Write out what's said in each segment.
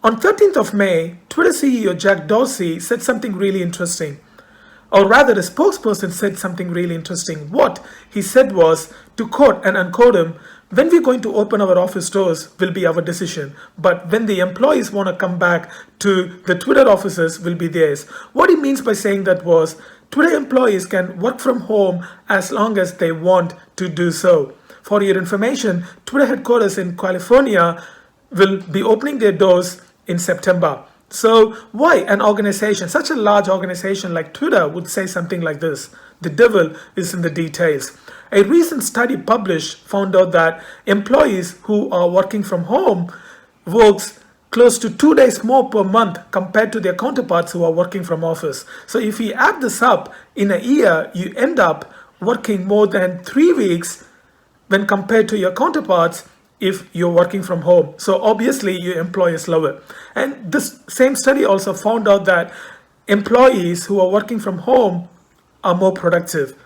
On 13th of May, Twitter CEO Jack Dorsey said something really interesting. Or rather, a spokesperson said something really interesting. What he said was, to quote and unquote him, when we're going to open our office doors will be our decision, but when the employees want to come back to the Twitter offices will be theirs. What he means by saying that was, Twitter employees can work from home as long as they want to do so. For your information, Twitter headquarters in California will be opening their doors in September. So why an organization, such a large organization like Twitter, would say something like this? The devil is in the details. A recent study published found out that employees who are working from home works close to 2 days more per month compared to their counterparts who are working from office. So if you add this up in a year, you end up working more than 3 weeks when compared to your counterparts if you're working from home. So obviously your employers love it. And this same study also found out that employees who are working from home are more productive.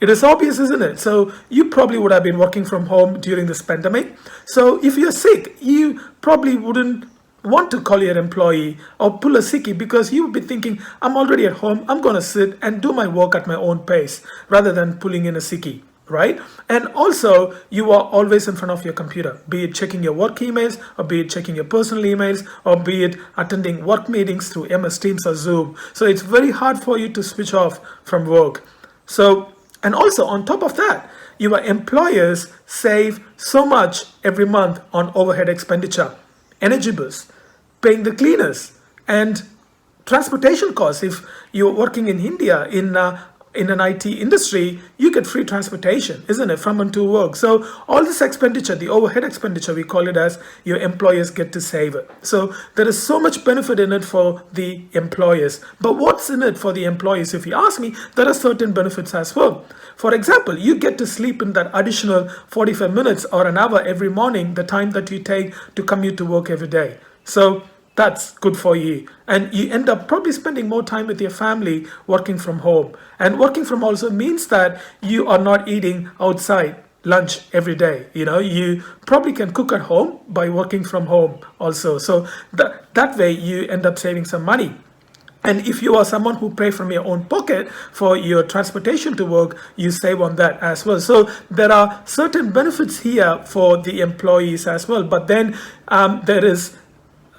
It is obvious, isn't it? So you probably would have been working from home during this pandemic. So if you're sick, you probably wouldn't want to call your employee or pull a sickie because you would be thinking, I'm already at home, I'm going to sit and do my work at my own pace rather than pulling in a sickie. Right? And also, you are always in front of your computer, be it checking your work emails, or be it checking your personal emails, or be it attending work meetings through MS Teams or Zoom. So it's very hard for you to switch off from work. So, and also on top of that, your employers save so much every month on overhead expenditure, energy bills, paying the cleaners, and transportation costs. If you're working in India in an IT industry, you get free transportation, isn't it, from and to work. So all this expenditure, the overhead expenditure, we call it as, your employers get to save it. So there is so much benefit in it for the employers. But what's in it for the employees? If you ask me, there are certain benefits as well. For example, you get to sleep in that additional 45 minutes or an hour every morning, the time that you take to commute to work every day. So that's good for you. And you end up probably spending more time with your family working from home. And working from home also means that you are not eating outside lunch every day. You probably can cook at home by working from home also. So that way you end up saving some money. And if you are someone who pay from your own pocket for your transportation to work, you save on that as well. So there are certain benefits here for the employees as well. But then there is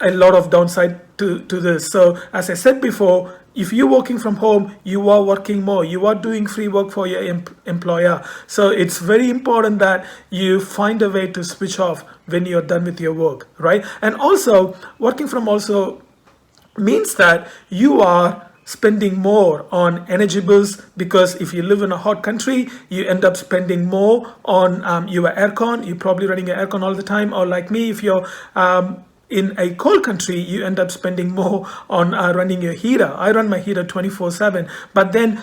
a lot of downside to this. So as I said before, if you're working from home, you are working more. You are doing free work for your employer. So it's very important that you find a way to switch off when you're done with your work, right? And also, working from also means that you are spending more on energy bills, because if you live in a hot country, you end up spending more on your aircon. You're probably running your aircon all the time. Or like me, if you're in a cold country, you end up spending more on running your heater. I run my heater 24/7. But then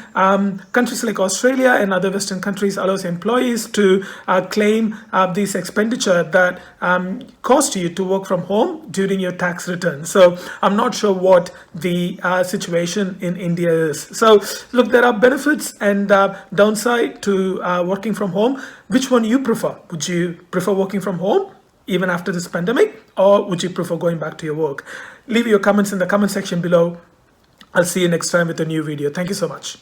countries like Australia and other Western countries allows employees to claim these expenditure that cost you to work from home during your tax return. So I'm not sure what the situation in India is. So look, there are benefits and downside to working from home. Which one you prefer? Would you prefer working from home even after this pandemic, or would you prefer going back to your work? Leave your comments in the comment section below. I'll see you next time with a new video. Thank you so much.